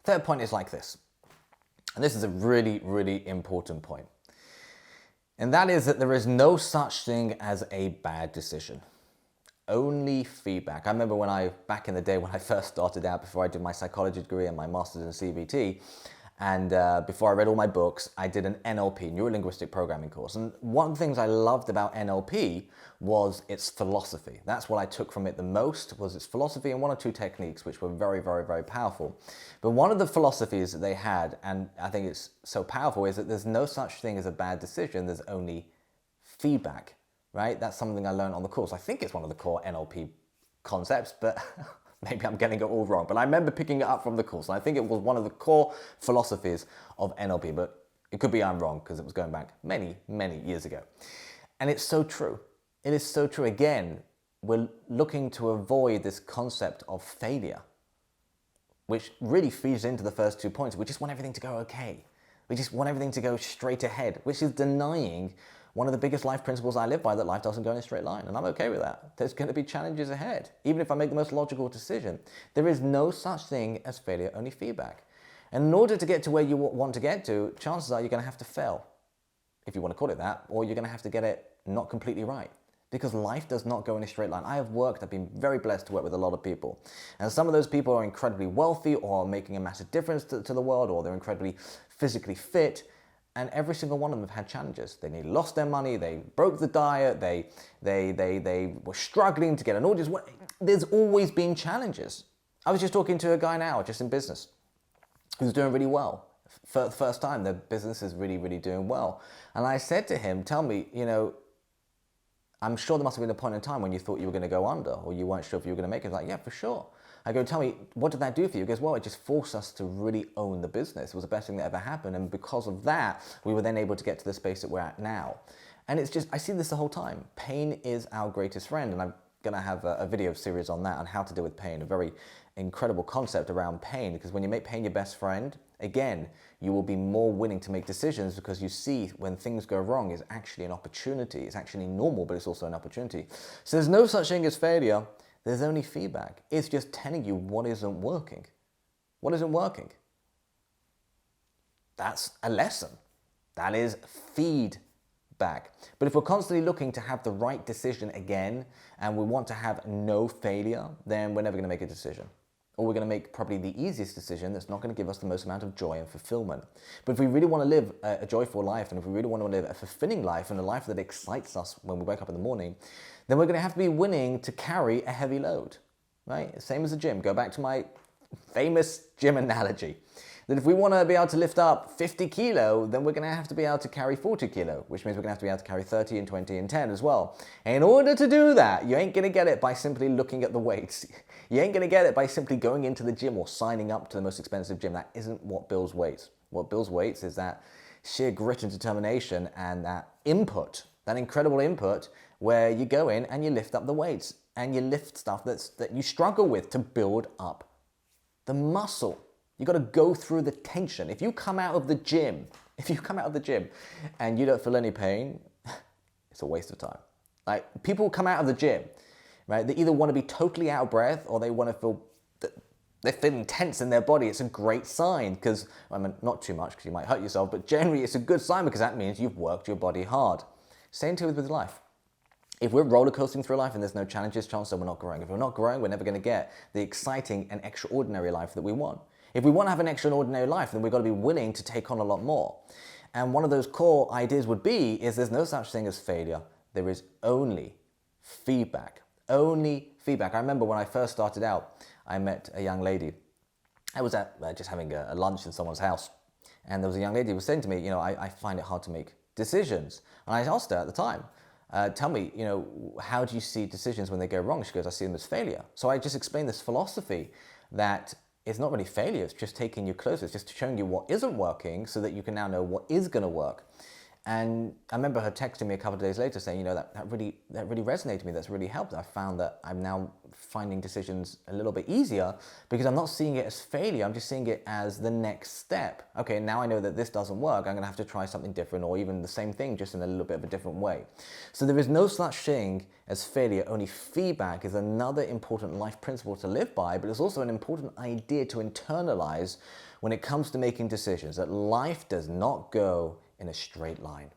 Third point is like this, and this is a really, really important point. And that is that there is no such thing as a bad decision. Only feedback. I remember back in the day when I first started out, before I did my psychology degree and my master's in CBT, and before I read all my books, I did an NLP, Neuro-Linguistic Programming course. And one of the things I loved about NLP was its philosophy. That's what I took from it the most, was its philosophy and one or two techniques, which were very, very, very powerful. But one of the philosophies that they had, and I think it's so powerful, is that there's no such thing as a bad decision, there's only feedback, right? That's something I learned on the course. I think it's one of the core NLP concepts, but maybe I'm getting it all wrong, but I remember picking it up from the course, and I think it was one of the core philosophies of NLP, but it could be I'm wrong because it was going back many, many years ago. And it's so true. It is so true. Again, we're looking to avoid this concept of failure, which really feeds into the first 2 points. We just want everything to go okay. We just want everything to go straight ahead, which is denying one of the biggest life principles I live by, that life doesn't go in a straight line. And I'm okay with that. There's going to be challenges ahead. Even if I make the most logical decision, there is no such thing as failure, only feedback. And in order to get to where you want to get to, chances are you're going to have to fail, if you want to call it that, or you're going to have to get it not completely right. Because life does not go in a straight line. I've been very blessed to work with a lot of people. And some of those people are incredibly wealthy or making a massive difference to the world, or they're incredibly physically fit. And every single one of them have had challenges. They nearly lost their money, they broke the diet, they were struggling to get an audience. There's always been challenges. I was just talking to a guy now, just in business, who's doing really well. For the first time, their business is really, really doing well. And I said to him, tell me, I'm sure there must have been a point in time when you thought you were going to go under, or you weren't sure if you were going to make it. He's like, yeah, for sure. I go, tell me, what did that do for you? He goes, well, it just forced us to really own the business. It was the best thing that ever happened. And because of that, we were then able to get to the space that we're at now. And it's just, I see this the whole time. Pain is our greatest friend. And I'm going to have a video series on that, on how to deal with pain, a very incredible concept around pain. Because when you make pain your best friend, again, you will be more willing to make decisions, because you see when things go wrong is actually an opportunity. It's actually normal, but it's also an opportunity. So there's no such thing as failure. There's only feedback. It's just telling you what isn't working. What isn't working? That's a lesson. That is feedback. But if we're constantly looking to have the right decision again, and we want to have no failure, then we're never going to make a decision. Or we're going to make probably the easiest decision that's not going to give us the most amount of joy and fulfillment. But if we really want to live a joyful life, and if we really want to live a fulfilling life, and a life that excites us when we wake up in the morning, then we're going to have to be willing to carry a heavy load, right? Same as the gym. Go back to my famous gym analogy. That if we want to be able to lift up 50 kilo, then we're going to have to be able to carry 40 kilo, which means we're going to have to be able to carry 30 and 20 and 10 as well. And in order to do that, you ain't going to get it by simply looking at the weights. You ain't going to get it by simply going into the gym or signing up to the most expensive gym. That isn't what builds weights. What builds weights is that sheer grit and determination, and that input, that incredible input, where you go in and you lift up the weights and you lift stuff that you struggle with to build up the muscle. You got to go through the tension. If you come out of the gym and you don't feel any pain, it's a waste of time. Like, people come out of the gym, right? They either want to be totally out of breath, or they want to feel that they're feeling tense in their body. It's a great sign, because, I mean, not too much because you might hurt yourself, but generally it's a good sign, because that means you've worked your body hard. Same too with life. If we're roller coasting through life and there's no challenges, chances are we're not growing. If we're not growing, we're never going to get the exciting and extraordinary life that we want. If we want to have an extraordinary life, then we've got to be willing to take on a lot more. And one of those core ideas would be, is there's no such thing as failure. There is only feedback. Only feedback. I remember when I first started out, I met a young lady. I was at just having a lunch in someone's house. And there was a young lady who was saying to me, I find it hard to make decisions. And I asked her at the time, tell me, how do you see decisions when they go wrong? She goes, I see them as failure. So I just explained this philosophy that it's not really failure, it's just taking you closer. It's just showing you what isn't working so that you can now know what is going to work. And I remember her texting me a couple of days later saying, that really resonated with me. That's really helped. I found that I'm now finding decisions a little bit easier because I'm not seeing it as failure. I'm just seeing it as the next step. Okay, now I know that this doesn't work. I'm going to have to try something different, or even the same thing, just in a little bit of a different way. So there is no such thing as failure. Only feedback is another important life principle to live by, but it's also an important idea to internalize when it comes to making decisions, that life does not go in a straight line.